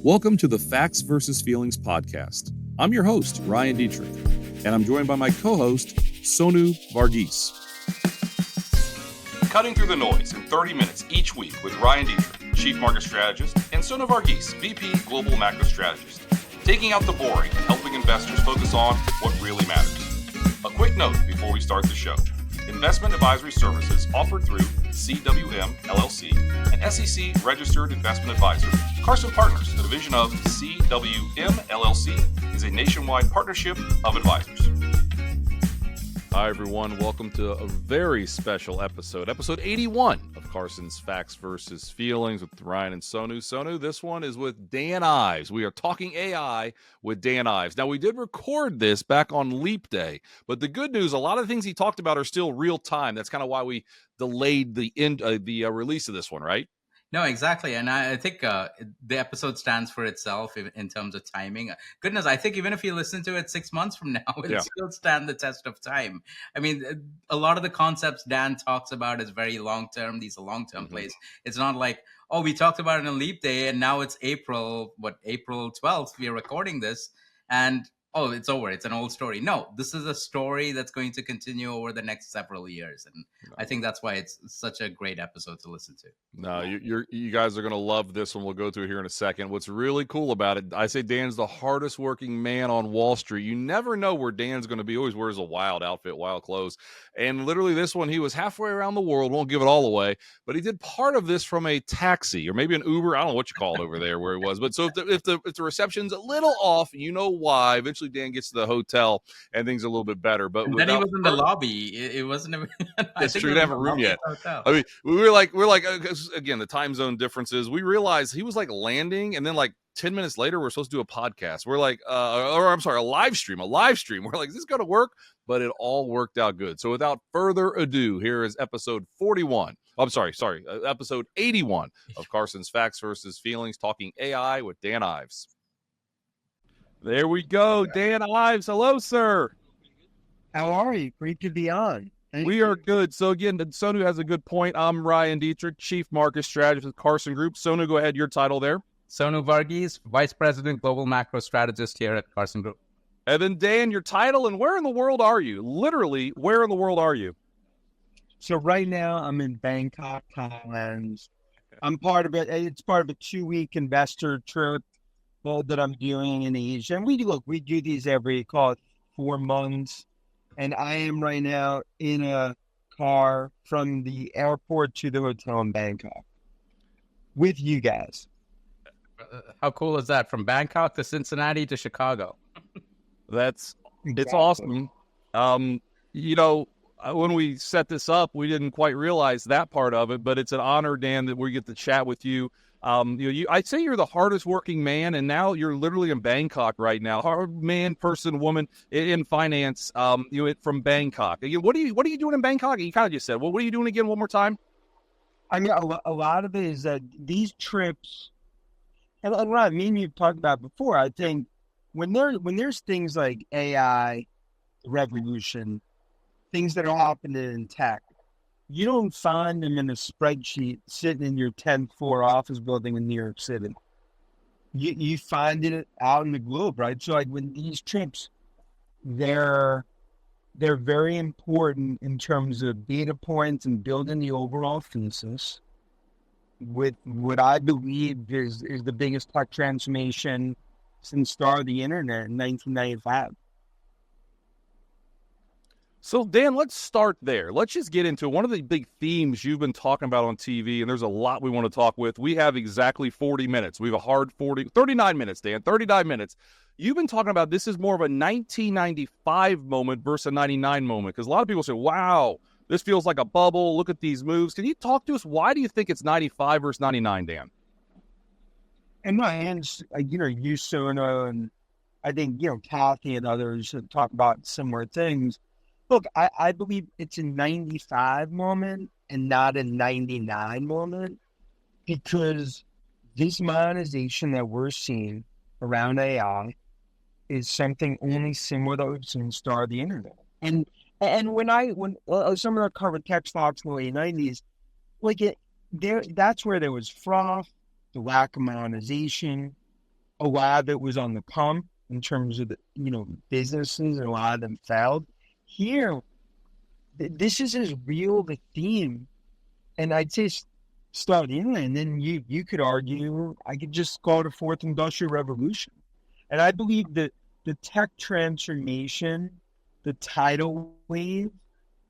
Welcome to the Facts versus Feelings podcast. I'm your host, Ryan Detrick, and I'm joined by my co-host, Sonu Varghese. Cutting through the noise in 30 minutes each week with Ryan Detrick, Chief Market Strategist, and Sonu Varghese, VP Global Macro Strategist, taking out the boring and helping investors focus on what really matters. A quick note before we start the show. Investment advisory services offered through CWM LLC, an SEC registered investment advisor. Carson Partners, a division of CWM LLC, is a nationwide partnership of advisors. Hi, everyone. Welcome to a very special episode 81 of Carson's Facts versus Feelings with Ryan and Sonu. Sonu, this one is with Dan Ives. We are talking AI with Dan Ives. Now, we did record this back on Leap Day, but the good news, a lot of the things he talked about are still real time. That's kind of why we delayed the release of this one, right? No, exactly. And I think the episode stands for itself in terms of timing. Goodness, I think even if you listen to it 6 months from now, it'll still stand the test of time. I mean, a lot of the concepts Dan talks about is very long-term. These are long-term plays. It's not like, oh, we talked about it on Leap Day and now it's April 12th. We are recording this and oh, it's over. It's an old story. No, this is a story that's going to continue over the next several years. And I think that's why it's such a great episode to listen to. No, you guys are going to love this one. We'll go through here in a second. What's really cool about it, I say Dan's the hardest working man on Wall Street. You never know where Dan's going to be. Always wears a wild outfit, wild clothes. And literally this one, he was halfway around the world. Won't give it all away. But he did part of this from a taxi or maybe an Uber. I don't know what you call it over there where he was. But so if the reception's a little off, you know why. Eventually Dan gets to the hotel and things are a little bit better. But then he was in the lobby. It wasn't even. It's true. We didn't have a room yet. I mean, we're like again, the time zone differences. We realized he was like landing, and then like 10 minutes later, we're supposed to do a podcast. We're like, a live stream. We're like, is this going to work? But it all worked out good. So without further ado, here is episode 41. Episode 81 of Carson's Facts versus Feelings, talking AI with Dan Ives. There we go. Dan Ives. Hello, sir. How are you? Great to be on. We are good. So again, Sonu has a good point. I'm Ryan Detrick, Chief Market Strategist with Carson Group. Sonu, go ahead. Your title there. Sonu Varghese, Vice President, Global Macro Strategist here at Carson Group. And then Dan, your title and where in the world are you? Literally, where in the world are you? So right now I'm in Bangkok, Thailand. I'm part of it. It's part of a 2-week investor trip that I'm doing in Asia. And we do these every 4 months. And I am right now in a car from the airport to the hotel in Bangkok with you guys. How cool is that? From Bangkok to Cincinnati to Chicago. It's awesome. When we set this up, we didn't quite realize that part of it, but it's an honor, Dan, that we get to chat with you. I'd say you're the hardest working man, and now you're literally in Bangkok right now. Hard man, person, woman in finance. From Bangkok. Again, what are you doing in Bangkok? You kind of just said. Well, what are you doing again? One more time. I mean, a lot of it is that these trips, and Ron, me and you've talked about before. I think when there's things like AI revolution, things that are happening in tech. You don't find them in a spreadsheet sitting in your 10th floor office building in New York City. You find it out in the globe, right? So like when these trips, they're very important in terms of data points and building the overall thesis with what I believe is the biggest tech transformation since the start of the internet in 1995. So, Dan, let's start there. Let's just get into one of the big themes you've been talking about on TV, and there's a lot we want to talk with. We have exactly 40 minutes. We have a hard 39 minutes, Dan, 39 minutes. You've been talking about this is more of a 1995 moment versus a 99 moment, because a lot of people say, wow, this feels like a bubble. Look at these moves. Can you talk to us? Why do you think it's 95 versus 99, Dan? And my hands, you, Sonu, and I think, Kathy and others have talked about similar things. Look, I believe it's a 95 moment and not a 99 moment because this monetization that we're seeing around AI is something only similar that we've seen start the internet. And when some of the covered tech stocks in the late 90s, that's where there was froth, the lack of monetization, a lot of it was on the come in terms of the, businesses, and a lot of them failed. Here, this is as real the theme, and I'd say start in, and then you could argue, I could just call it a fourth industrial revolution. And I believe that the tech transformation, the tidal wave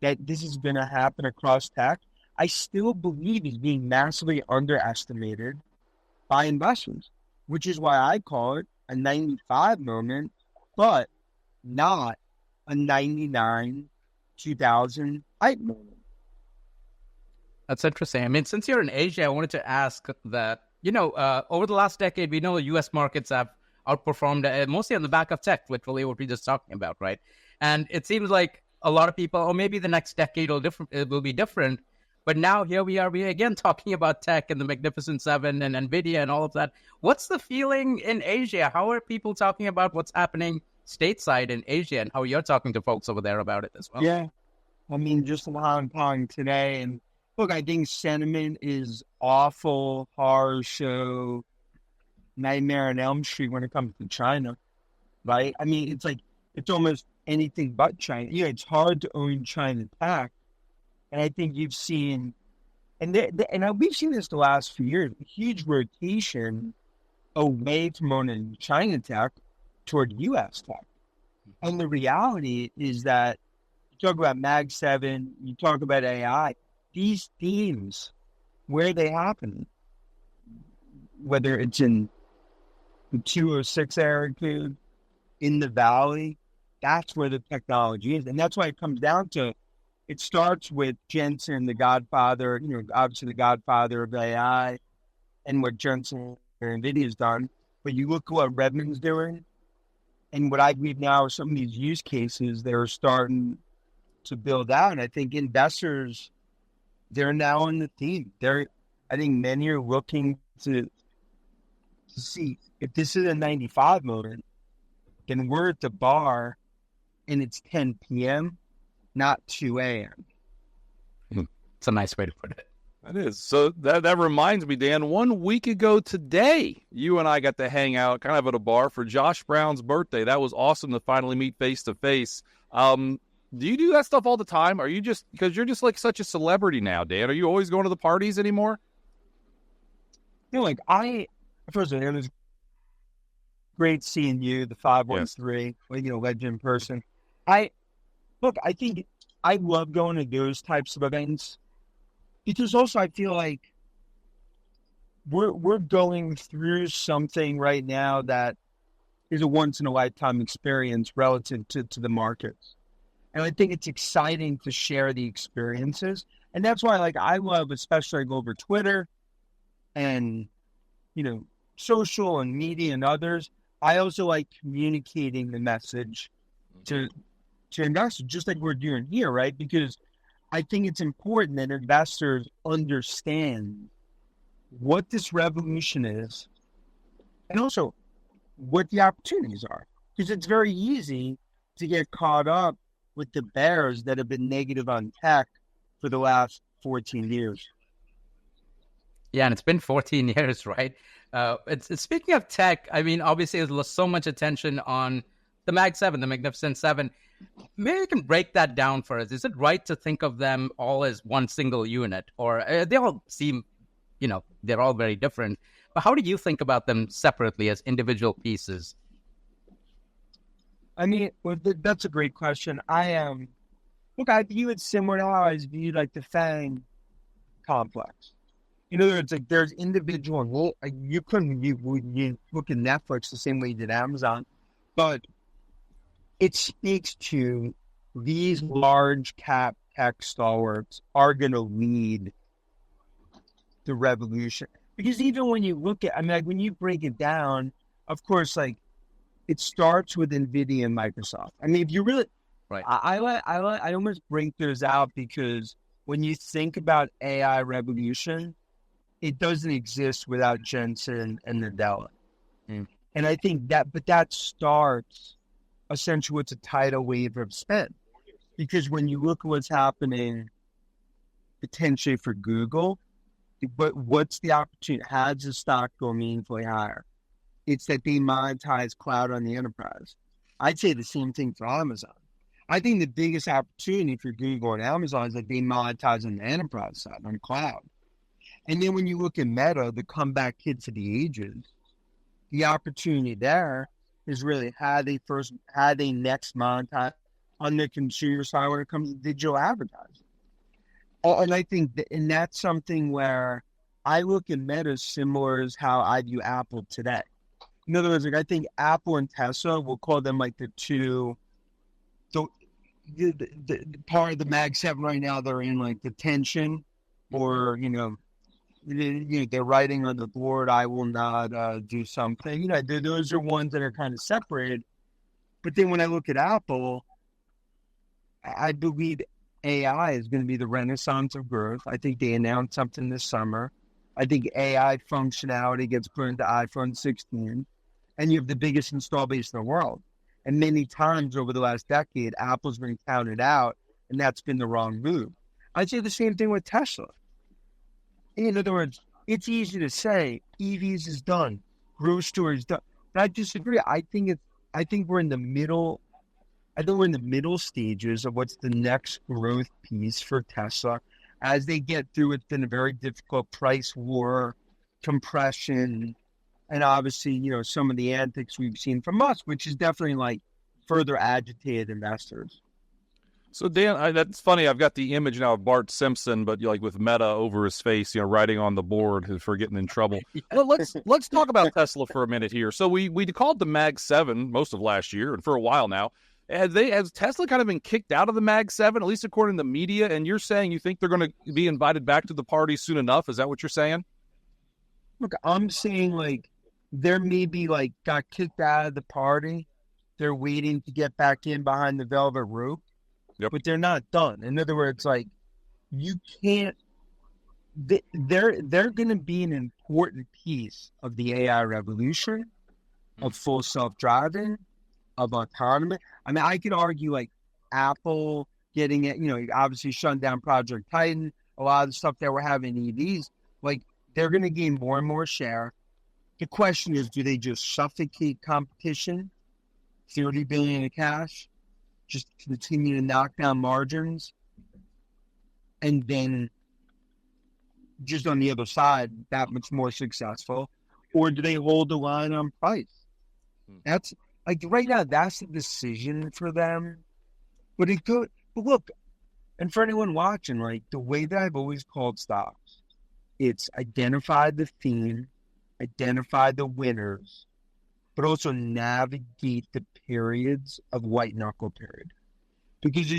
that this is going to happen across tech, I still believe is being massively underestimated by investors, which is why I call it a 95 moment, but not a 99, 2000 hype moment. That's interesting. I mean, since you're in Asia, I wanted to ask that, over the last decade, we know the U.S. markets have outperformed mostly on the back of tech, literally what we're just talking about, right? And it seems like a lot of people, or maybe the next decade it will be different. But now here we are again talking about tech and the Magnificent Seven and Nvidia and all of that. What's the feeling in Asia? How are people talking about what's happening stateside in Asia, and how you're talking to folks over there about it as well? Yeah. I mean, just in Hong Kong today, and look, I think sentiment is awful, horror show, Nightmare on Elm Street when it comes to China, right? I mean, it's almost anything but China. It's hard to own China tech. And I think you've seen, and we've seen this the last few years, a huge rotation away from owning China tech toward U.S. tech. And the reality is that you talk about Mag 7, you talk about AI, these themes, where they happen, whether it's in the 206 area code, in the valley, that's where the technology is. And that's why it comes down to, it starts with Jensen, the godfather, obviously the godfather of AI, and what Jensen and Nvidia has done. But you look at what Redmond's doing, and what I believe now are some of these use cases they're starting to build out. And I think investors, they're now on the theme. I think many are looking to see if this is a 95 moment, then we're at the bar and it's 10 p.m., not 2 a.m. It's a nice way to put it. That is. So that reminds me, Dan, 1 week ago today, you and I got to hang out kind of at a bar for Josh Brown's birthday. That was awesome to finally meet face to face. Do you do that stuff all the time? Are you just, because you're just like such a celebrity now, Dan, are you always going to the parties anymore? First of all, it was great seeing you, the 513, legend person. I think I love going to those types of events because also I feel like we're going through something right now that is a once in a lifetime experience relative to the markets. And I think it's exciting to share the experiences. And that's why I love, especially over Twitter and, social and media and others. I also like communicating the message to investors, just like we're doing here, right? Because I think it's important that investors understand what this revolution is and also what the opportunities are. Because it's very easy to get caught up with the bears that have been negative on tech for the last 14 years. Yeah, and it's been 14 years, right? It's speaking of tech, I mean, obviously there's so much attention on the Mag 7, the Magnificent 7. Maybe you can break that down for us. Is it right to think of them all as one single unit? Or they all seem, they're all very different. But how do you think about them separately as individual pieces? I mean, that's a great question. I view it similar to how I viewed the FANG complex. In other words, there's individual. You look at Netflix the same way you did Amazon, but it speaks to these large cap tech stalwarts are going to lead the revolution. Because even when you look at, when you break it down, of course, it starts with Nvidia and Microsoft. I mean, if you really, right, I almost break those out because when you think about AI revolution, it doesn't exist without Jensen and Nadella. And I think that starts essentially what's a tidal wave of spend. Because when you look at what's happening potentially for Google, but what's the opportunity? How does the stock go meaningfully higher? It's that they monetize cloud on the enterprise. I'd say the same thing for Amazon. I think the biggest opportunity for Google and Amazon is that they monetize on the enterprise side, on cloud. And then when you look at Meta, the comeback kid to the ages, the opportunity there is really how they next monetize on the consumer side when it comes to digital advertising. And I think and that's something where I look at Meta similar as how I view Apple today. In other words, like I think Apple and Tesla, we'll call them like the two, the part of the Mag 7 right now, they're in like detention, or, they're writing on the board, I will not do something. Those are ones that are kind of separated. But then when I look at Apple, I believe AI is going to be the renaissance of growth. I think they announced something this summer. I think AI functionality gets put into iPhone 16, and you have the biggest install base in the world. And many times over the last decade, Apple's been counted out, and that's been the wrong move. I'd say the same thing with Tesla. In other words, it's easy to say EVs is done, growth story is done. But I disagree. I think we're in the middle. I think we're in the middle stages of what's the next growth piece for Tesla. As they get through, it's been a very difficult price war, compression, and obviously, some of the antics we've seen from us, which is definitely like further agitated investors. So Dan, that's funny. I've got the image now of Bart Simpson, but like with Meta over his face, writing on the board for getting in trouble. Well, let's talk about Tesla for a minute here. So we called the Mag 7 most of last year, and for a while now. Has Tesla kind of been kicked out of the Mag 7, at least according to the media? And you're saying you think they're going to be invited back to the party soon enough? Is that what you're saying? Look, I'm saying like there may be like got kicked out of the party. They're waiting to get back in behind the velvet rope. Yep. But they're not done. In other words, like you can't. They're going to be an important piece of the AI revolution, of full self-driving, of autonomy. I mean, I could argue like Apple getting it. Obviously shutting down Project Titan. A lot of the stuff that we're having in EVs, like they're going to gain more and more share. The question is, do they just suffocate competition? $30 billion in cash. Just continue to knock down margins, and then just on the other side, that much more successful, or do they hold the line on price? That's like right now, that's a decision for them. But it could. But look, and for anyone watching, like the way that I've always called stocks, it's identify the theme, identify the winners, but also navigate the periods of white knuckle period. Because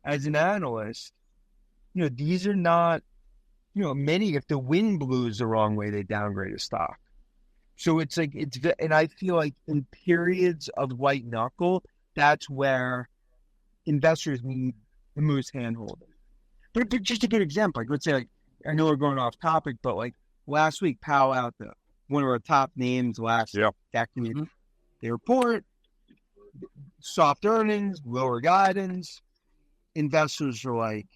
as an analyst, these are not, many, if the wind blows the wrong way, they downgrade a stock. So it's like, and I feel like in periods of white knuckle, that's where investors need the most hand-holding. But just a good example, like let's say, like, I know we're going off topic, but like last week, Palo Alto, one of our top names last decade, they report soft earnings, lower guidance. Investors are like,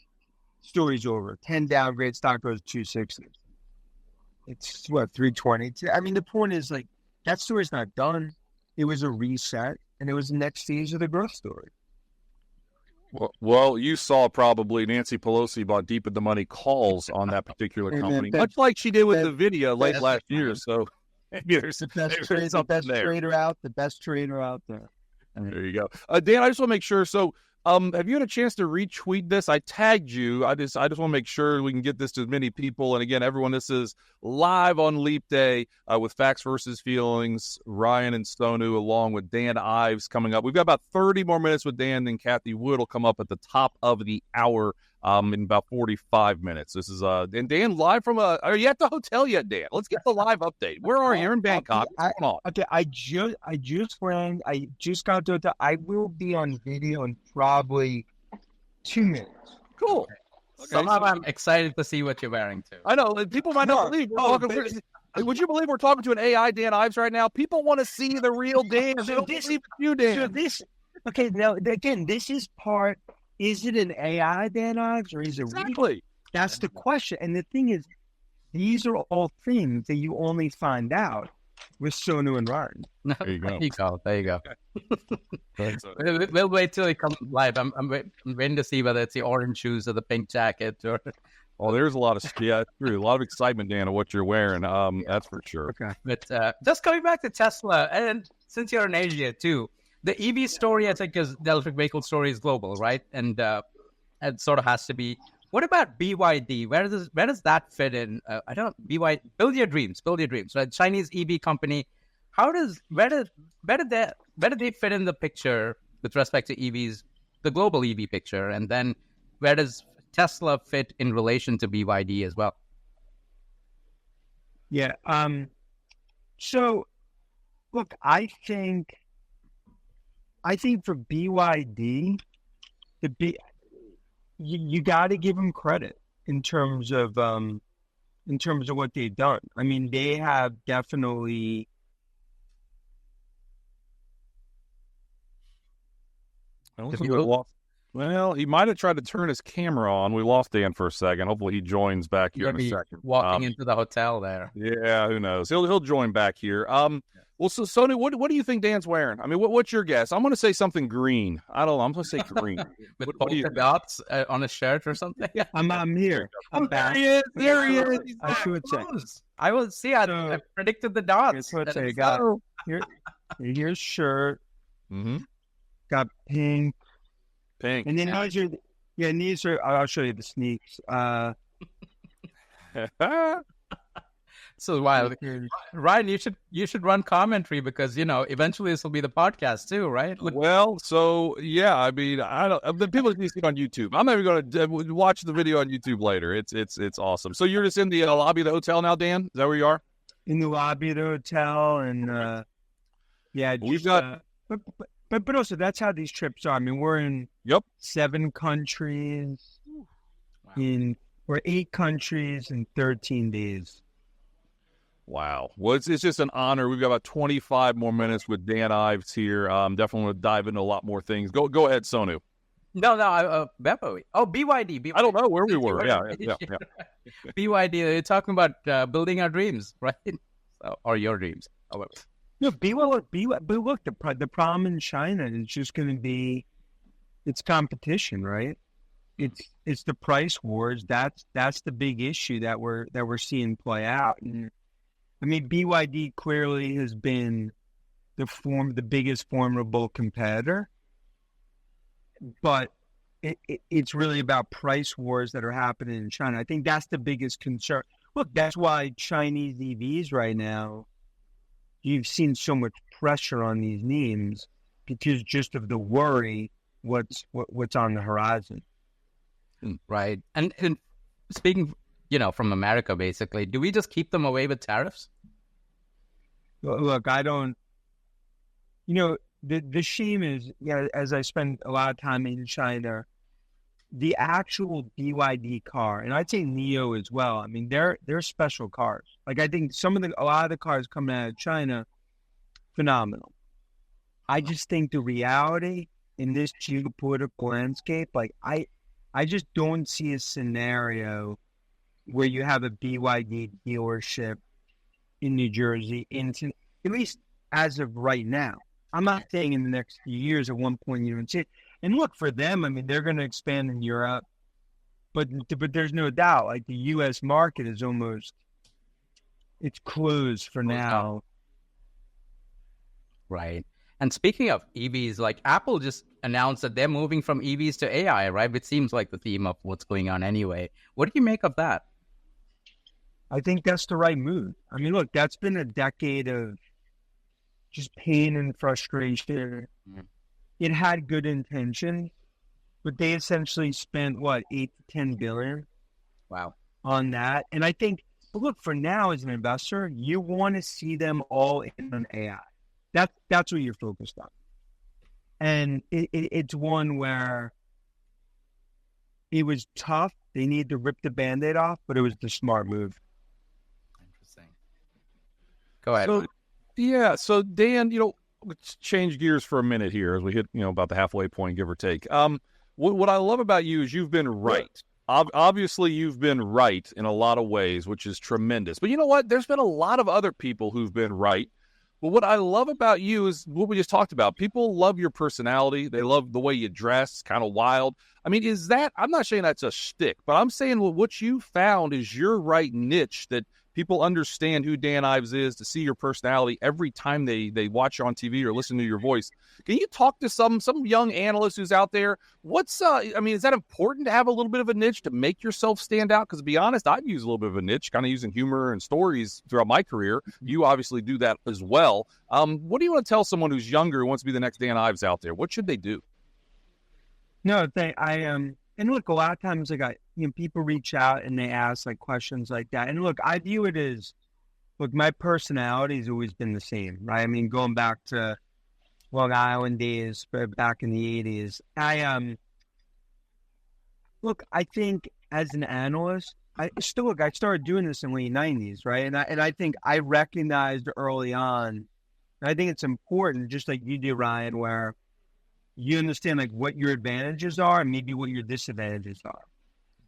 story's over. 10 downgrade, stock goes 260. It's what, 320? I mean, the point is like, that story's not done. It was a reset, and it was the next stage of the growth story. Well, you saw probably Nancy Pelosi bought deep in the money calls on that particular company, much like she did with Nvidia late last year. So maybe there's the best trader out there. There you go. Dan, I just want to make sure. So have you had a chance to retweet this? I tagged you. I just want to make sure we can get this to as many people. And again, everyone, this is live on Leap Day with Facts versus Feelings, Ryan and Sonu, along with Dan Ives coming up. We've got about 30 more minutes with Dan, and Kathy Wood will come up at the top of the hour in about 45 minutes. This is and Dan live from are you at the hotel yet, Dan? Let's get the live update. Where are you? You're in Bangkok. What's going on? Okay, I just ran. I just got to hotel. I will be on video in probably 2 minutes. Cool. Okay, somehow I'm excited to see what you're wearing too. I know people might not believe. Would you believe we're talking to an AI Dan Ives right now? People want to see the real Dan. They don't believe you, Dan. Okay, now again, this is part. Is it an AI Dan Ives or is it exactly? That's the question. And the thing is, these are all things that you only find out with Sonu and Ryan. There you go. There you go. We'll wait till he comes live. I'm waiting to see whether it's the orange shoes or the pink jacket or. Oh, there's a lot of true. A lot of excitement, Dan, of what you're wearing. That's for sure. Okay. But just coming back to Tesla, and since you're in Asia too, the EV story, I think, is the electric vehicle story is global, right? And it sort of has to be. What about BYD? Where does that fit in? I don't know. BYD, build your dreams, right? Chinese EV company. Where did they fit in the picture with respect to EVs, the global EV picture, and then where does Tesla fit in relation to BYD as well? Yeah. So, look, I think for BYD, you got to give them credit in terms of what they've done. I mean, they have definitely. I don't think we lost. Well, he might have tried to turn his camera on. We lost Dan for a second. Hopefully, he joins back here in a second. Walking into the hotel there. Yeah, who knows? He'll join back here. Well, so Sonu, what do you think Dan's wearing? I mean, what's your guess? I'm going to say something green. I don't know. I'm going to say green. With polka dots on a shirt or something. I'm here. I'm back. There he is. I should say. I will see. I predicted the dots. Let's say, got here's shirt. Mm-hmm. Got pink. And then these are. I'll show you the sneaks. So wild, Ryan. You should run commentary because eventually this will be the podcast too, right? Well, so yeah. I mean, I don't. The people can see it on YouTube. I'm not even going to watch the video on YouTube later. It's awesome. So you're just in the lobby of the hotel now, Dan? Is that where you are? In the lobby of the hotel, and we've got. But also that's how these trips are. I mean, we're in 7 countries. Wow. We're 8 countries in 13 days. Wow. Well, it's just an honor. We've got about 25 more minutes with Dan Ives here. Definitely want to dive into a lot more things. Go ahead, Sonu. No, Beppo. Oh, BYD. I don't know where we were. Yeah. BYD. You're talking about building our dreams, right? Or your dreams. However. No, but look, the problem in China is just going to be it's competition, right? It's the price wars. That's the big issue that we're seeing play out. And I mean, BYD clearly has been the biggest formidable competitor, but it's really about price wars that are happening in China. I think that's the biggest concern. Look, that's why Chinese EVs right now. You've seen so much pressure on these names because just of the worry what's on the horizon. Right. And speaking, from America, basically, do we just keep them away with tariffs? Look, I don't. The shame is, as I spend a lot of time in China, the actual BYD car, and I'd say Neo as well. I mean, they're special cars. Like I think a lot of the cars coming out of China, phenomenal. I just think the reality in this geopolitical landscape, like I just don't see a scenario where you have a BYD dealership in New Jersey, at least as of right now. I'm not saying in the next few years at one point you don't see it. And look, for them, I mean, they're going to expand in Europe, but there's no doubt, like the U.S. market is it's closed for now. Right. And speaking of EVs, like Apple just announced that they're moving from EVs to AI, right? Which seems like the theme of what's going on anyway. What do you make of that? I think that's the right move. I mean, look, that's been a decade of just pain and frustration. It had good intention, but they essentially spent 8 to 10 billion. Wow. On that. And I think, look, for now as an investor, you want to see them all in on AI. That's what you're focused on. And it's one where it was tough. They need to rip the Band-Aid off, but it was the smart move. Interesting. Go ahead. So Dan, let's change gears for a minute here as we hit, about the halfway point, give or take. What I love about you is you've been right Obviously, you've been right in a lot of ways, which is tremendous. But you know what? There's been a lot of other people who've been right. But what I love about you is what we just talked about. People love your personality. They love the way you dress, kind of wild. I mean, is that, I'm not saying that's a shtick, but I'm saying what you found is your right niche, that people understand who Dan Ives is, to see your personality every time they watch you on TV or listen to your voice. Can you talk to some young analyst who's out there? I mean, is that important to have a little bit of a niche to make yourself stand out? Because to be honest, I've used a little bit of a niche, kind of using humor and stories throughout my career. You obviously do that as well. What do you want to tell someone who's younger who wants to be the next Dan Ives out there? What should they do? No, and look, a lot of times, like, people reach out and they ask like questions like that. And look, I view it as, look, my personality has always been the same, right? I mean, going back to Long Island days, back in the 80s, look, I think as an analyst, I started doing this in the late 90s, right? And I think I recognized early on, and I think it's important, just like you do, Ryan, where you understand like what your advantages are and maybe what your disadvantages are.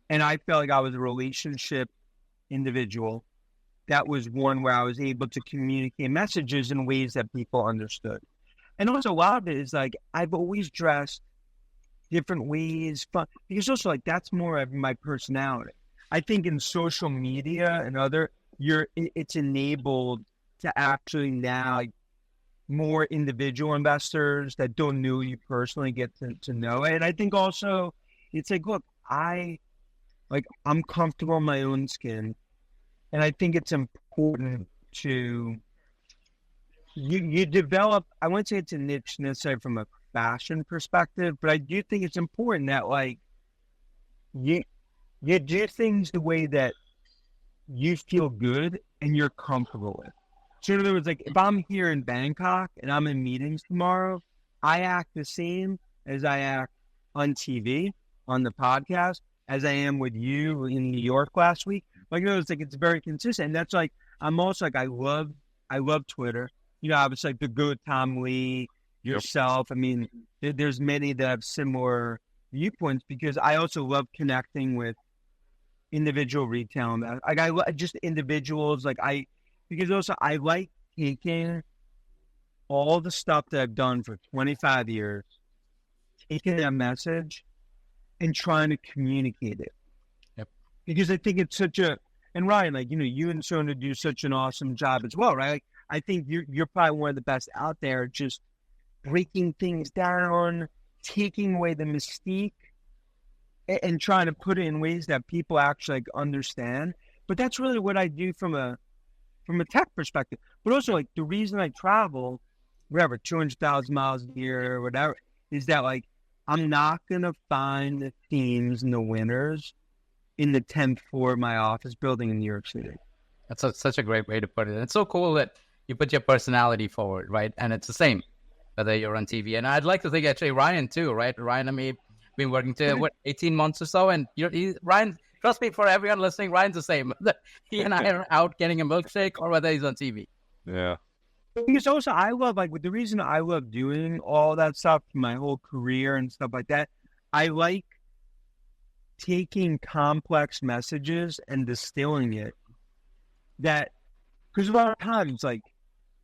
And I felt like I was a relationship individual. That was one where I was able to communicate messages in ways that people understood. And also a lot of it is like, I've always dressed different ways, fun, because also like, that's more of my personality. I think in social media and it's enabled to actually now, like, more individual investors that don't know you personally get to know it. And I think also it's like, look, I'm comfortable in my own skin. And I think it's important to, you develop, I wouldn't say it's a niche necessarily from a fashion perspective, but I do think it's important that like, you do things the way that you feel good and you're comfortable with. So in other words, like if I'm here in Bangkok and I'm in meetings tomorrow, I act the same as I act on TV, on the podcast, as I am with you in New York last week. Like, it's like, it's very consistent. And that's like, I'm also like, I love Twitter. I was like the good Tom Lee, yourself. I mean, there's many that have similar viewpoints because I also love connecting with individual retail. Like I just individuals, because also I like taking all the stuff that I've done for 25 years, taking that message and trying to communicate it. Yep. Because I think it's and Ryan, like, you and Sonu do such an awesome job as well, right? Like, I think you're probably one of the best out there, just breaking things down, taking away the mystique and trying to put it in ways that people actually understand. But that's really what I do from a tech perspective, but also like the reason I travel, whatever, 200,000 miles a year or whatever, is that like, I'm not going to find the themes and the winners in the 10th floor of my office building in New York City. That's such a great way to put it. It's so cool that you put your personality forward, right? And it's the same, whether you're on TV. And I'd like to think actually Ryan too, right? Ryan and me been working to 18 months or so. And Ryan, trust me, for everyone listening, Ryan's the same. He and I are out getting a milkshake or whether he's on TV. Yeah. Because also I love, like, the reason I love doing all that stuff, my whole career and stuff like that, I like taking complex messages and distilling it. Because a lot of times, like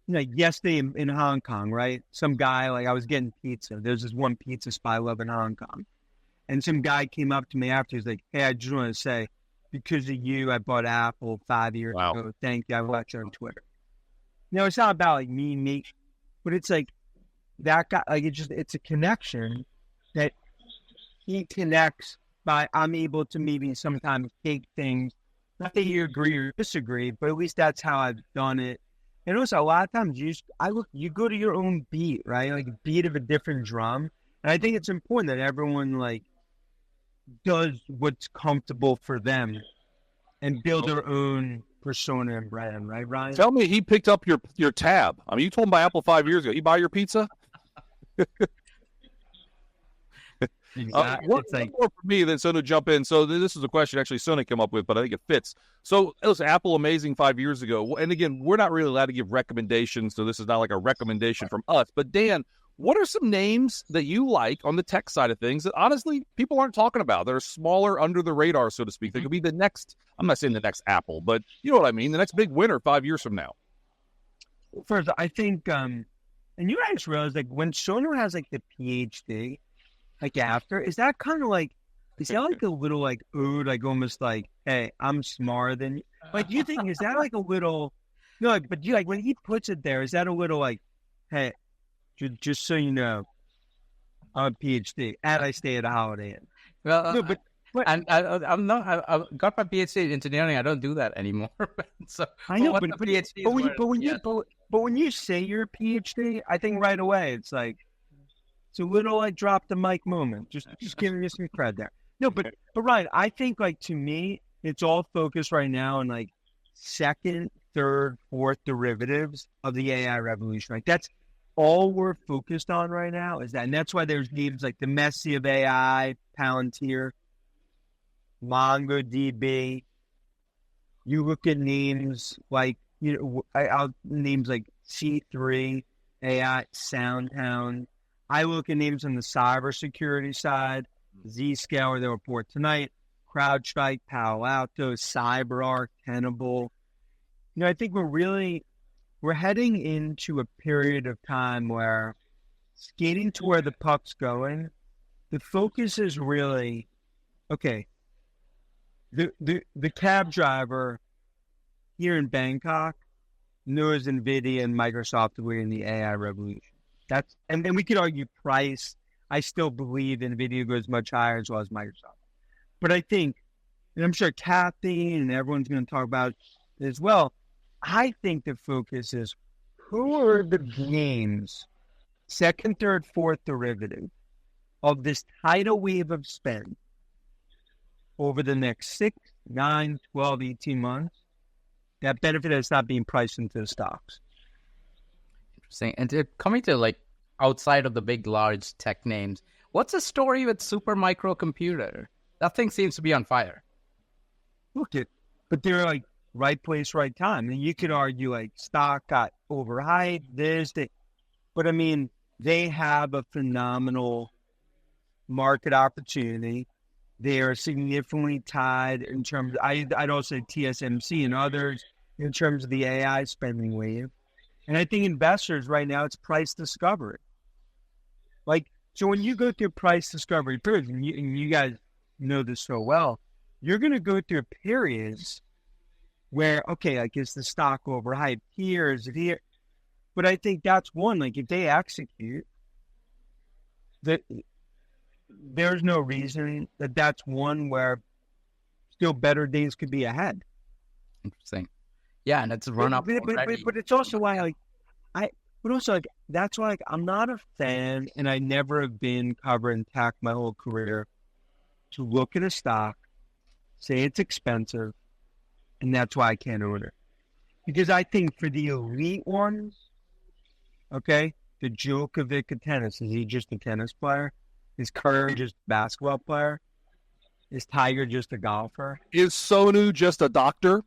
yesterday in Hong Kong, right? Some guy, like, I was getting pizza. There's this one pizza spot I love in Hong Kong. And some guy came up to me after. He's like, "Hey, I just want to say, because of you, I bought Apple 5 years ago. Thank you. I watched you on Twitter." It's not about like me, but it's like that guy. Like it's a connection that he connects by. I'm able to maybe sometimes take things. Not that you agree or disagree, but at least that's how I've done it. And also, a lot of times you go to your own beat, right? Like a beat of a different drum. And I think it's important that everyone like does what's comfortable for them and build their own persona and brand, right, Ryan? Tell me he picked up your tab. I mean, you told him by Apple 5 years ago. He buy your pizza? Exactly. One more for me, then Sonu jump in. So this is a question actually Sonu came up with, but I think it fits. So it was Apple amazing 5 years ago. And again, we're not really allowed to give recommendations, so this is not like a recommendation from us. But Dan, what are some names that you like on the tech side of things that honestly people aren't talking about, that are smaller, under the radar, so to speak? They could be the next, I'm not saying the next Apple, but you know what I mean, the next big winner 5 years from now. First, I think, and you guys realize, like, when Sonu has, like, the PhD, like, after, is that kind of like, is that like a little, like, ode, like, almost like, hey, I'm smarter than you? Like, do you think, is that like a little, no, like, but you, like, when he puts it there, is that a little like, hey, just so you know, I'm a PhD, and I stay at a Holiday Inn? Well, No, but and I'm not. I got my PhD in engineering. I don't do that anymore. So I know, but when you say you're a PhD, I think right away it's like it's a little like drop the mic moment. Just giving you some credit there. No, but Ryan, I think like to me, it's all focused right now on like second, third, fourth derivatives of the AI revolution. Like that's all we're focused on right now is that, and that's why there's names like the Messi of AI, Palantir, MongoDB. You look at names like, I'll names like C3, AI, SoundHound. I look at names on the cybersecurity side, Zscaler, the report tonight, CrowdStrike, Palo Alto, CyberArk, Tenable. I think we're heading into a period of time where skating to where the puck's going, the focus is really, okay, the cab driver here in Bangkok knows Nvidia and Microsoft are in the AI revolution. And we could argue price. I still believe Nvidia goes much higher as well as Microsoft. But I think, and I'm sure Kathy and everyone's going to talk about it as well, I think the focus is who are the games, second, third, fourth derivative of this tidal wave of spend over the next 6, 9, 12, 18 months, that benefit is not being priced into the stocks. Interesting. And coming to like outside of the big, large tech names, what's the story with Supermicro Computer? That thing seems to be on fire. Look, but they're like right place, right time. And you could argue like stock got overhyped, but I mean, they have a phenomenal market opportunity. They are significantly tied in terms, I'd also say TSMC and others in terms of the AI spending wave. And I think investors right now, it's price discovery. Like, so when you go through price discovery periods, and you guys know this so well, you're going to go through periods where, okay, like, is the stock overhyped here? Is it here? But I think that's one, like, if they execute, there's no reason that's one where still better days could be ahead. Interesting. Yeah, and it's run up. But it's also why, that's why, I'm not a fan, and I never have been covering tech my whole career, to look at a stock, say it's expensive, and that's why I can't own it. Because I think for the elite ones, okay, the Djokovic of tennis, is he just a tennis player? Is Curry just a basketball player? Is Tiger just a golfer? Is Sonu just a doctor?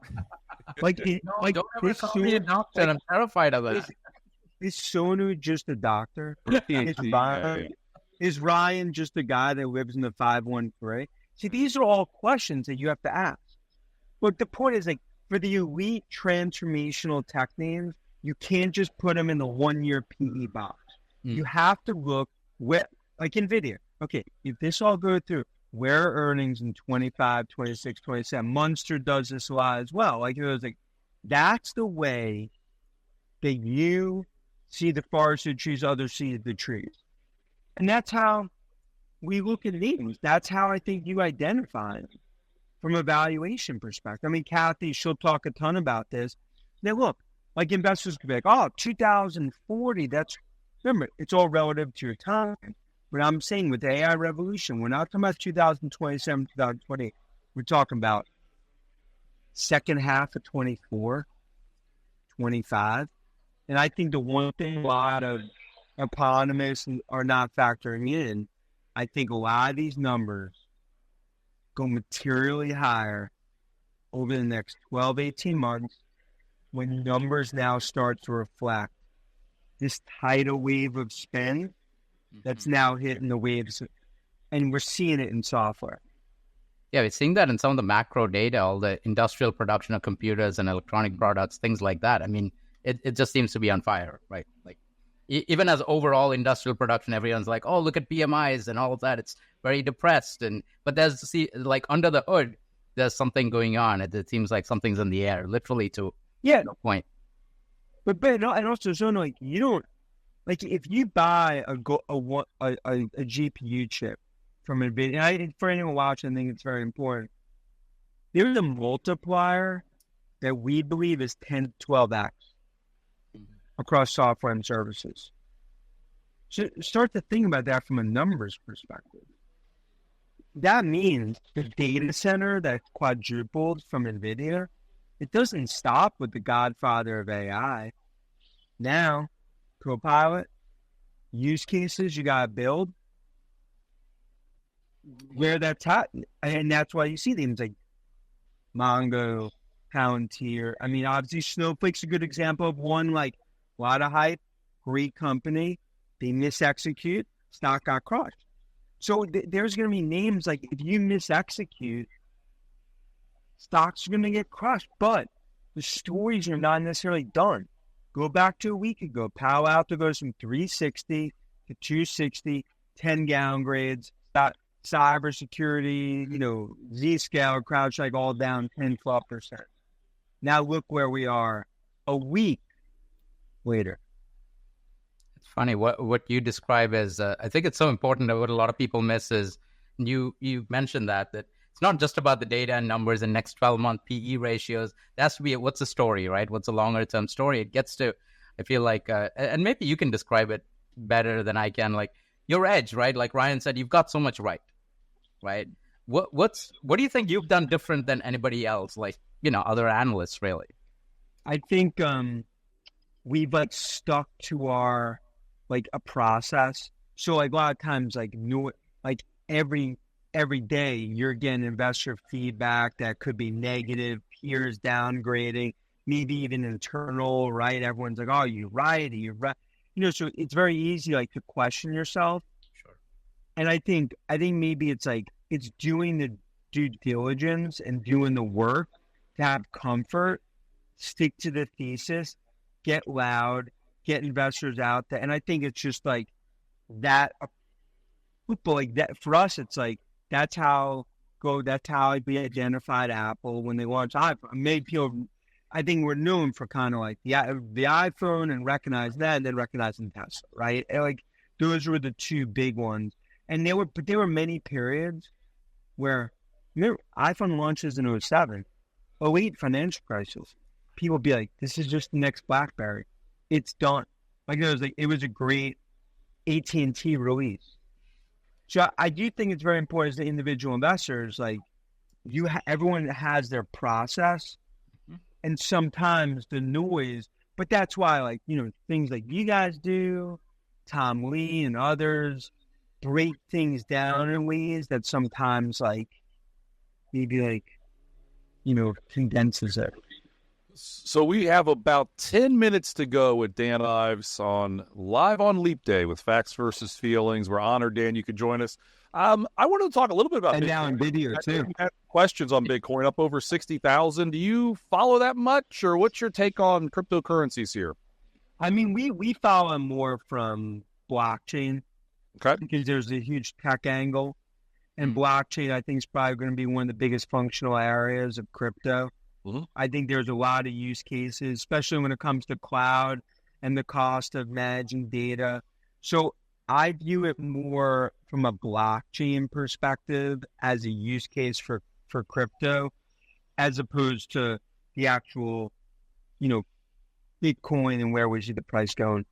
Don't ever call me a doctor. I'm terrified of it. Is Sonu just a doctor? Is Ryan just a guy that lives in the 513? See, these are all questions that you have to ask. But the point is, like, for the elite transformational tech names, you can't just put them in the 1-year PE box. You have to look where, like Nvidia. Okay, if this all goes through, where are earnings in 25, 26, 27? Munster does this a lot as well. Like, it was like, that's the way that you see the forest through trees, others see the trees. And that's how we look at names. That's how I think you identify them from a valuation perspective. I mean, Kathy, she'll talk a ton about this. Now, look, like investors could be like, 2040, remember, it's all relative to your time. But I'm saying with the AI revolution, we're not talking about 2027, 2020. We're talking about second half of 24, 25. And I think the one thing a lot of economists are not factoring in, I think a lot of these numbers go materially higher over the next 12, 18 months when numbers now start to reflect this tidal wave of spend that's now hitting the waves, and we're seeing it in software. Yeah, we're seeing that in some of the macro data, all the industrial production of computers and electronic products, things like that. I mean, it just seems to be on fire, right? Like, even as overall industrial production, everyone's like, oh, look at PMIs and all of that. It's very depressed. But there's, like, under the hood, there's something going on. It seems like something's in the air, literally, to no point. But no, and also, so like, you don't, like, if you buy a GPU chip from Nvidia, for anyone watching, I think it's very important. There's a multiplier that we believe is 10 to 12x across software and services. So start to think about that from a numbers perspective. That means the data center that quadrupled from Nvidia, it doesn't stop with the godfather of AI. Now, Copilot, use cases you got to build, where that's at. And that's why you see things like Mongo, Palantir. I mean, obviously, Snowflake's a good example of one, like, a lot of hype, great company. They misexecute, stock got crushed. So there's going to be names like, if you misexecute, stocks are going to get crushed. But the stories are not necessarily done. Go back to a week ago. Palo Alto goes from 360 to 260, 10 downgrades. Cybersecurity, Zscaler, CrowdStrike, all down 10, 12%. Now look where we are a week later. It's funny what you describe as, I think it's so important that what a lot of people miss is, you mentioned that it's not just about the data and numbers and next 12-month PE ratios. There has to be what's the story, right? What's a longer-term story? It gets to, I feel like, and maybe you can describe it better than I can, like your edge, right? Like Ryan said, you've got so much right? What do you think you've done different than anybody else, like, other analysts, really? I think we've, like, stuck to our, like, a process. So, like, a lot of times, like, every day you're getting investor feedback that could be negative, peers downgrading, maybe even internal, right? Everyone's like, oh, you're right. So it's very easy, like, to question yourself. Sure. And I think maybe it's like, it's doing the due diligence and doing the work to have comfort, stick to the thesis, get loud, get investors out there. And I think it's just like that, like that for us, it's like, that's how we identified Apple when they launched iPhone. I think we're known for kind of like the iPhone and recognizing that, and then recognizing Tesla, right? And like, those were the two big ones. And there were many periods where, iPhone launches in 2007, 2008 financial crisis. People be like, this is just the next BlackBerry. It's done. Like, it was a great AT&T release. So I do think it's very important as the individual investors, like, everyone has their process, and sometimes the noise, but that's why, like, things like you guys do, Tom Lee and others, break things down in ways that sometimes, like, maybe, like, condenses it. So we have about 10 minutes to go with Dan Ives live on Leap Day with Facts versus Feelings. We're honored, Dan, you could join us. I wanted to talk a little bit about and Bitcoin. Now in video too. Questions on Bitcoin, up over 60,000. Do you follow that much, or what's your take on cryptocurrencies here? I mean, we follow more from blockchain, okay, because there's a huge tech angle, and blockchain, I think, is probably going to be one of the biggest functional areas of crypto. Mm-hmm. I think there's a lot of use cases, especially when it comes to cloud and the cost of managing data. So I view it more from a blockchain perspective as a use case for crypto, as opposed to the actual, Bitcoin and where we see the price going.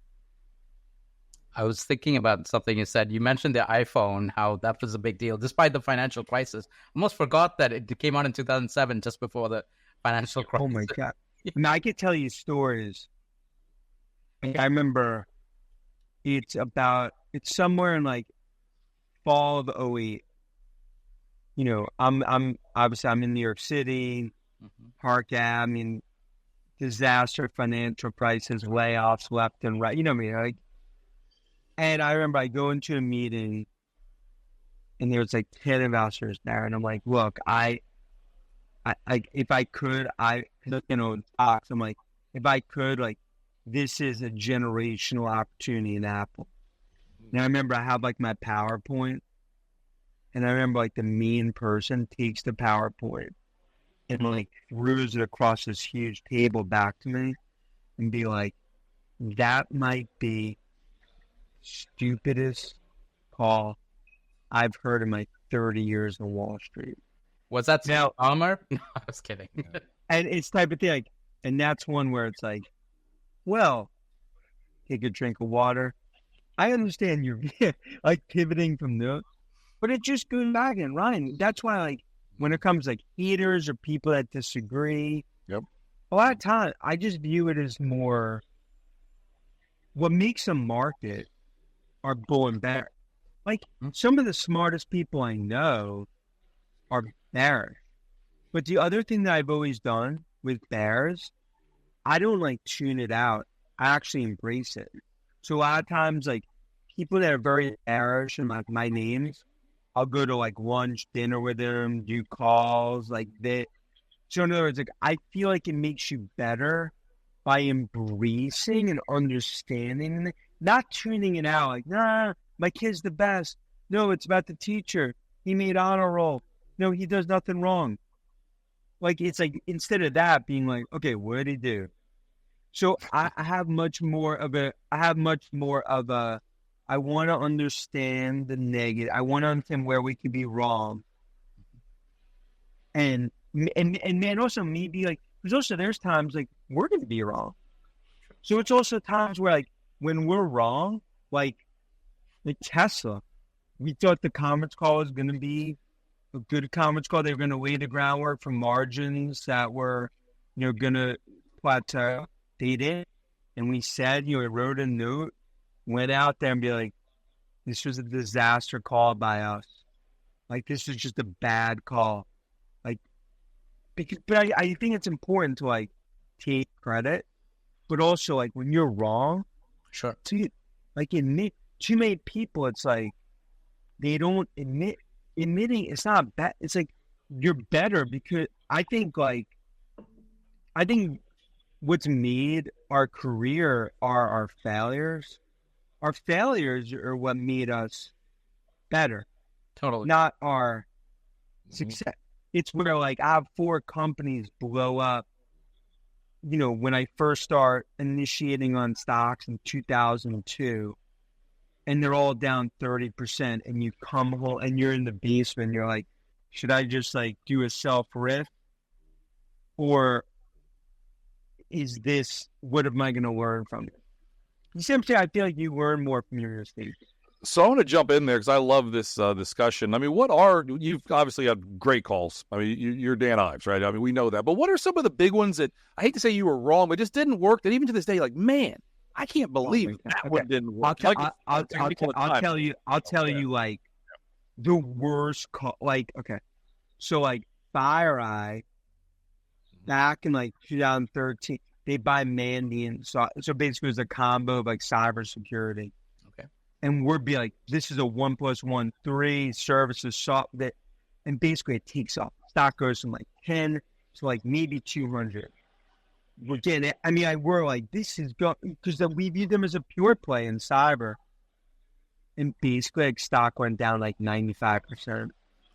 I was thinking about something you said. You mentioned the iPhone, how that was a big deal, despite the financial crisis. I almost forgot that it came out in 2007, just before the financial crisis. Oh my God. I mean, I could tell you stories. Like, I remember it's somewhere in, like, fall of 2008. I'm obviously I'm in New York City, Park Ave. I mean, disaster, financial crisis, layoffs left and right. Like, And I remember I go into a meeting and there was like 10 investors there. And I'm like, look, if I could, stocks, I'm like, if I could, like, this is a generational opportunity in Apple. And I remember I have like my PowerPoint, and I remember like the mean person takes the PowerPoint and like throws it across this huge table back to me and be like, that might be stupidest call I've heard in my 30 years on Wall Street. Was that now Palmer? No, I was kidding. And it's type of thing, like, and that's one where it's like, well, take a drink of water. I understand you're like pivoting from those, but it just goes back. And Ryan, that's why, like, when it comes like haters or people that disagree, a lot of time I just view it as more what makes a market are bull and bear. Like some of the smartest people I know are bearish. But the other thing that I've always done with bears, I don't like tune it out. I actually embrace it. So a lot of times, like people that are very bearish and like my names, I'll go to like lunch, dinner with them, do calls like that. So in other words, like I feel like it makes you better by embracing and understanding, not tuning it out. Like, nah, my kid's the best. No, it's about the teacher. He made honor roll. No, he does nothing wrong. Like, it's like, instead of that being like, okay, what did he do? So I have much more of a, I want to understand the negative. I want to understand where we could be wrong. And then also maybe like, there's times like we're going to be wrong. So it's also times where like, when we're wrong, like Tesla, we thought the conference call was going to be a good conference call. They were going to lay the groundwork for margins that were, going to plateau. They did. And we said, I wrote a note, went out there and be like, this was a disaster call by us. Like, this is just a bad call. Like, but I think it's important to like take credit, but also like when you're wrong, sure. Admit. Too many people, it's like they don't admitting it's not bad. It's like you're better because I think what's made our career are our failures. Our failures are what made us better. Totally. Not our success. It's where like I have 4 companies blow up. When I first start initiating on stocks in 2002, and they're all down 30%, and you come home and you're in the basement, you're like, should I just like do a self-riff? Or is this, what am I going to learn from it? You see what I'm saying? I feel like you learn more from your mistakes. So I want to jump in there because I love this discussion. I mean, you've obviously had great calls. I mean, you're Dan Ives, right? I mean, we know that. But what are some of the big ones that, I hate to say you were wrong, but just didn't work, that even to this day, like, man, I can't believe that one didn't work. I'll tell you like the worst call. Like, okay. So like FireEye, back in like 2013, they buy Mandiant. So basically it was a combo of like cybersecurity. And we're be like, this is a 1 + 1 3 services shop that, and basically it takes off. Stock goes from like 10 to like maybe 200. We're getting it. I mean, we're like, this is because we view them as a pure play in cyber. And basically, like stock went down like 95%.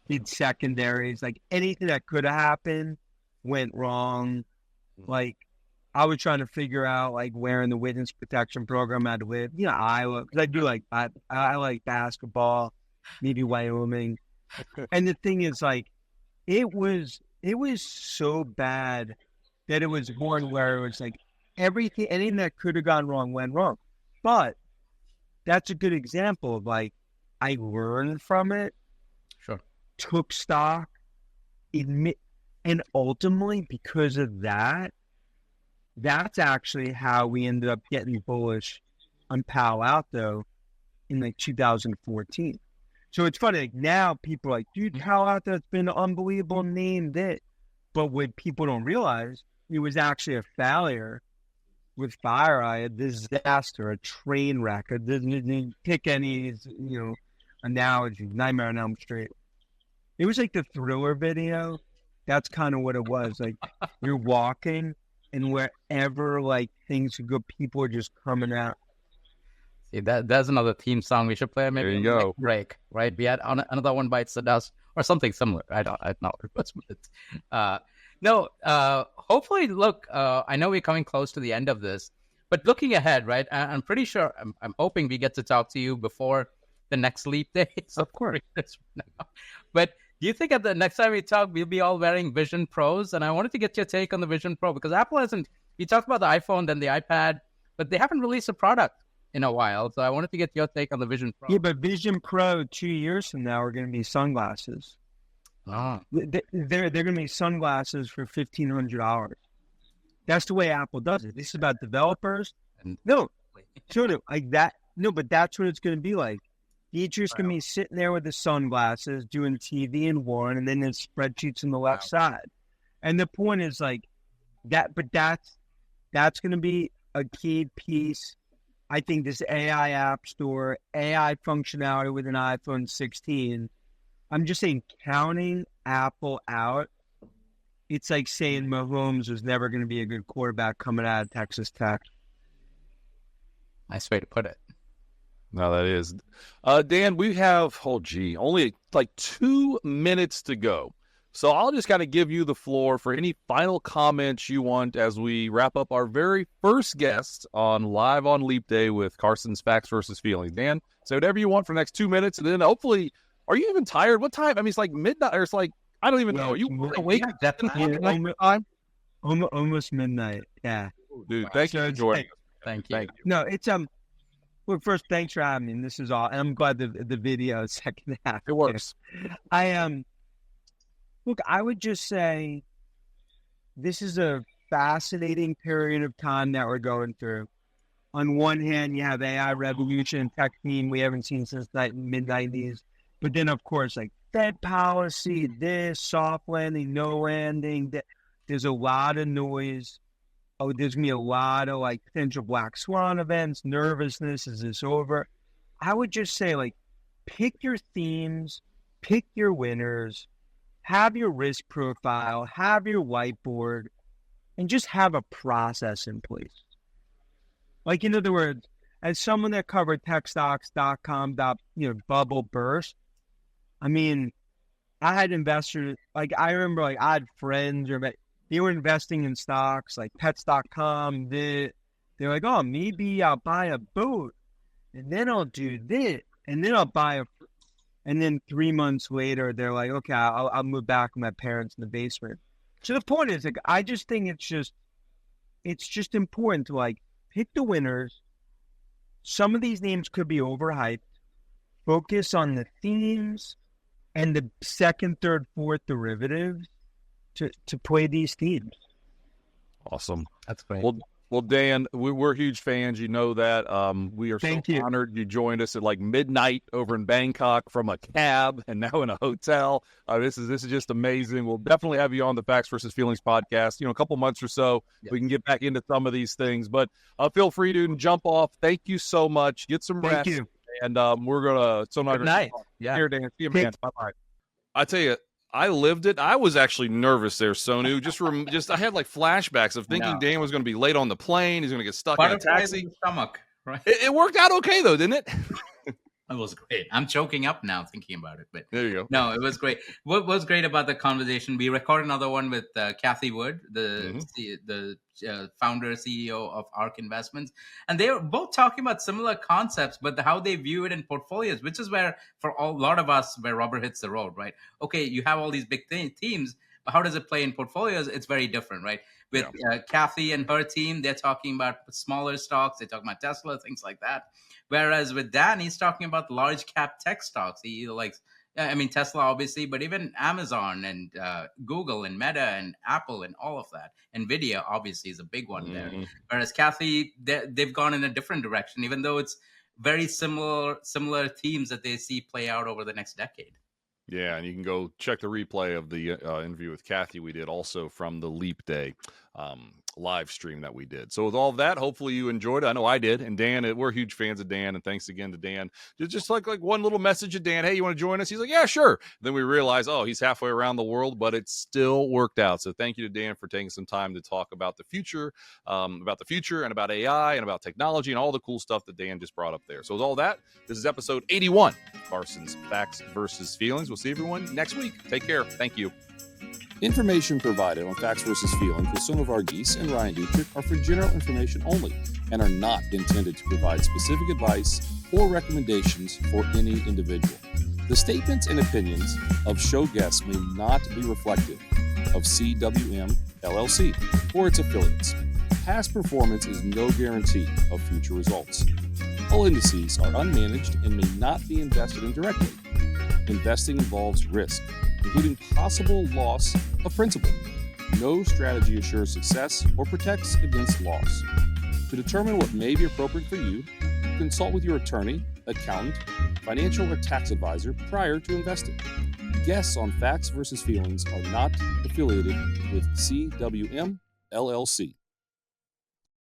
Did secondaries, like anything that could have happened went wrong. Like, I was trying to figure out like where in the witness protection program I'd live. Iowa, because I do like I like basketball, maybe Wyoming. And the thing is, like, it was so bad that it was one where it was like anything that could have gone wrong went wrong. But that's a good example of like I learned from it, sure, took stock, and ultimately because of that. That's actually how we ended up getting bullish on Palo Alto in like 2014. So it's funny, like now people are like, dude, Palo Alto's been an unbelievable name that, but what people don't realize, it was actually a failure, with FireEye, a disaster, a train wreck. I didn't pick any, analogy. Nightmare on Elm Street. It was like the Thriller video. That's kind of what it was. Like you're walking, and wherever like things could go, people are just coming out. See, that's another theme song we should play. Maybe there you go. Break, right? We had another one bites the dust or something similar. I don't know. Hopefully, look, I know we're coming close to the end of this, but looking ahead, right? I'm pretty sure, I'm hoping we get to talk to you before the next Leap Day. Of course. But do you think at the next time we talk, we'll be all wearing Vision Pros? And I wanted to get your take on the Vision Pro, because Apple hasn't, we talked about the iPhone, then the iPad, but they haven't released a product in a while. So I wanted to get your take on the Vision Pro. Yeah, but Vision Pro 2 years from now are going to be sunglasses. Oh. They're going to be sunglasses for $1,500. That's the way Apple does it. This is about developers. No, sort of like that. No, but that's what it's going to be like. Detrick's going to be sitting there with the sunglasses, doing TV in one, and then there's spreadsheets on the left side. And the point is like that, but that's going to be a key piece. I think this AI app store, AI functionality with an iPhone 16. I'm just saying, counting Apple out, it's like saying Mahomes was never going to be a good quarterback coming out of Texas Tech. Nice way to put it. No, that is. Dan, we have, only like 2 minutes to go. So I'll just kind of give you the floor for any final comments you want as we wrap up our very first guest on Live on Leap Day with Carson's Facts versus Feelings. Dan, say whatever you want for the next 2 minutes, and then hopefully, are you even tired? What time? I mean, it's like midnight, or it's like, I don't even know. Are you awake? Almost midnight. Yeah. Dude, thank you for joining us. Thank you. No, it's Well, first, thanks for having me. This is all, and I'm glad the video is second half. It works. Look, I would just say this is a fascinating period of time that we're going through. On one hand, you have AI revolution, tech theme we haven't seen since the mid-90s. But then, of course, like Fed policy, this, soft landing, no landing. There's a lot of noise. Oh, there's going to be a lot of like potential black swan events, nervousness. Is this over? I would just say, like, pick your themes, pick your winners, have your risk profile, have your whiteboard, and just have a process in place. Like, in other words, as someone that covered techstocks.com, bubble burst, I mean, I had investors, like, I remember, like, I had friends, they were investing in stocks, like pets.com, they're like, oh, maybe I'll buy a boat, and then I'll do this, and then I'll buy and then 3 months later, they're like, okay, I'll move back with my parents in the basement. So the point is, like, I just think it's just important to, like, pick the winners. Some of these names could be overhyped. Focus on the themes and the second, third, fourth derivatives to play these themes. Awesome. That's great. Well, Dan, we're huge fans. You know that. We are honored you joined us at like midnight over in Bangkok from a cab and now in a hotel. This is just amazing. We'll definitely have you on the Facts versus Feelings podcast. A couple months or so, we can get back into some of these things. But feel free to jump off. Thank you so much. Get some rest. Thank you. And we're gonna. Good night. Yeah. Here, Dan. See you, man. Bye. I tell you, I lived it. I was actually nervous there, Sonu. I had like flashbacks of thinking Dan was going to be late on the plane. He's going to get stuck in a taxi. In the stomach, right? It worked out okay though, didn't it? It was great. I'm choking up now thinking about it. But there you go. No, it was great. What was great about the conversation? We recorded another one with Kathy Wood, the founder CEO of ARK Investments, and they were both talking about similar concepts, but how they view it in portfolios, which is where for a lot of us, where rubber hits the road, right? Okay, you have all these big themes, but how does it play in portfolios? It's very different, right? With Kathy and her team, they're talking about smaller stocks. They're talking about Tesla, things like that. Whereas with Dan, he's talking about large cap tech stocks. He likes, Tesla, obviously, but even Amazon and Google and Meta and Apple and all of that. Nvidia, obviously, is a big one there. Whereas Kathy, they've gone in a different direction, even though it's very similar themes that they see play out over the next decade. Yeah, and you can go check the replay of the interview with Kathy we did also from the Leap Day live stream that we did. So with all of that, hopefully you enjoyed it. I know I did. And Dan, we're huge fans of Dan. And thanks again to Dan. Just like one little message to Dan. Hey, you want to join us? He's like, yeah, sure. Then we realize, oh, he's halfway around the world, but it still worked out. So thank you to Dan for taking some time to talk about the future and about AI and about technology and all the cool stuff that Dan just brought up there. So with all that, this is episode 81, Carson's Facts versus Feelings. We'll see everyone next week. Take care. Thank you. Information provided on Facts versus Feelings with Sonu Varghese and Ryan Detrick are for general information only and are not intended to provide specific advice or recommendations for any individual. The statements and opinions of show guests may not be reflective of CWM LLC or its affiliates. Past performance is no guarantee of future results. All indices are unmanaged and may not be invested in directly. Investing involves risk, including possible loss of principal. No strategy assures success or protects against loss. To determine what may be appropriate for you, consult with your attorney, accountant, financial or tax advisor prior to investing. Guests on Facts versus Feelings are not affiliated with CWM LLC.